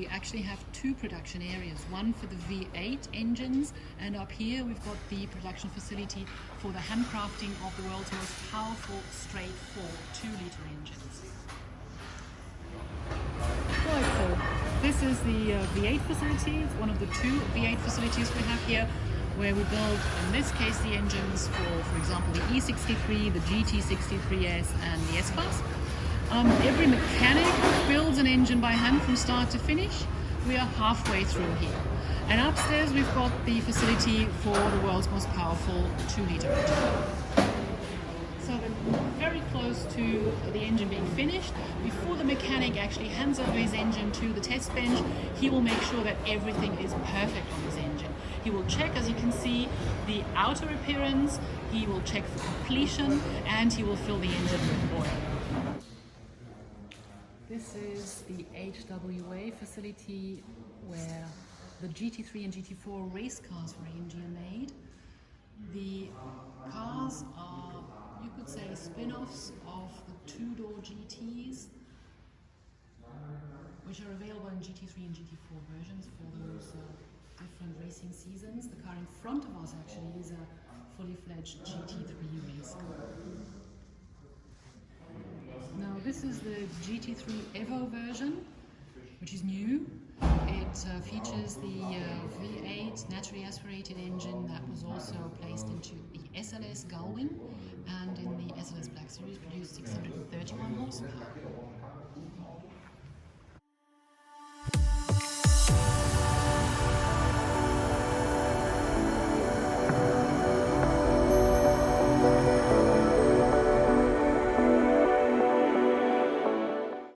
we actually have two production areas, one for the V8 engines, and up here we've got the production facility for the handcrafting of the world's most powerful straight 4 2-litre engines. Right, so this is the V8 facility. It's one of the two V8 facilities we have here, where we build, in this case, the engines for example, the E63, the GT63S and the S-Class. Every mechanic builds an engine by hand from start to finish. We are halfway through here. And upstairs we've got the facility for the world's most powerful 2-litre engine. So we're very close to the engine being finished. Before the mechanic actually hands over his engine to the test bench, he will make sure that everything is perfect on his engine. He will check, as you can see, the outer appearance, he will check for completion, and he will fill the engine with oil. This is the HWA facility where the GT3 and GT4 race cars for AMG are made. The cars are, you could say, spin-offs of the two-door GTs, which are available in GT3 and GT4 versions for those different racing seasons. The car in front of us actually is a fully fledged GT3 race car. Now this is the GT3 Evo version, which is new. It features the V8 naturally aspirated engine that was also placed into the SLS Gullwing, and in the SLS Black Series produced 631 horsepower.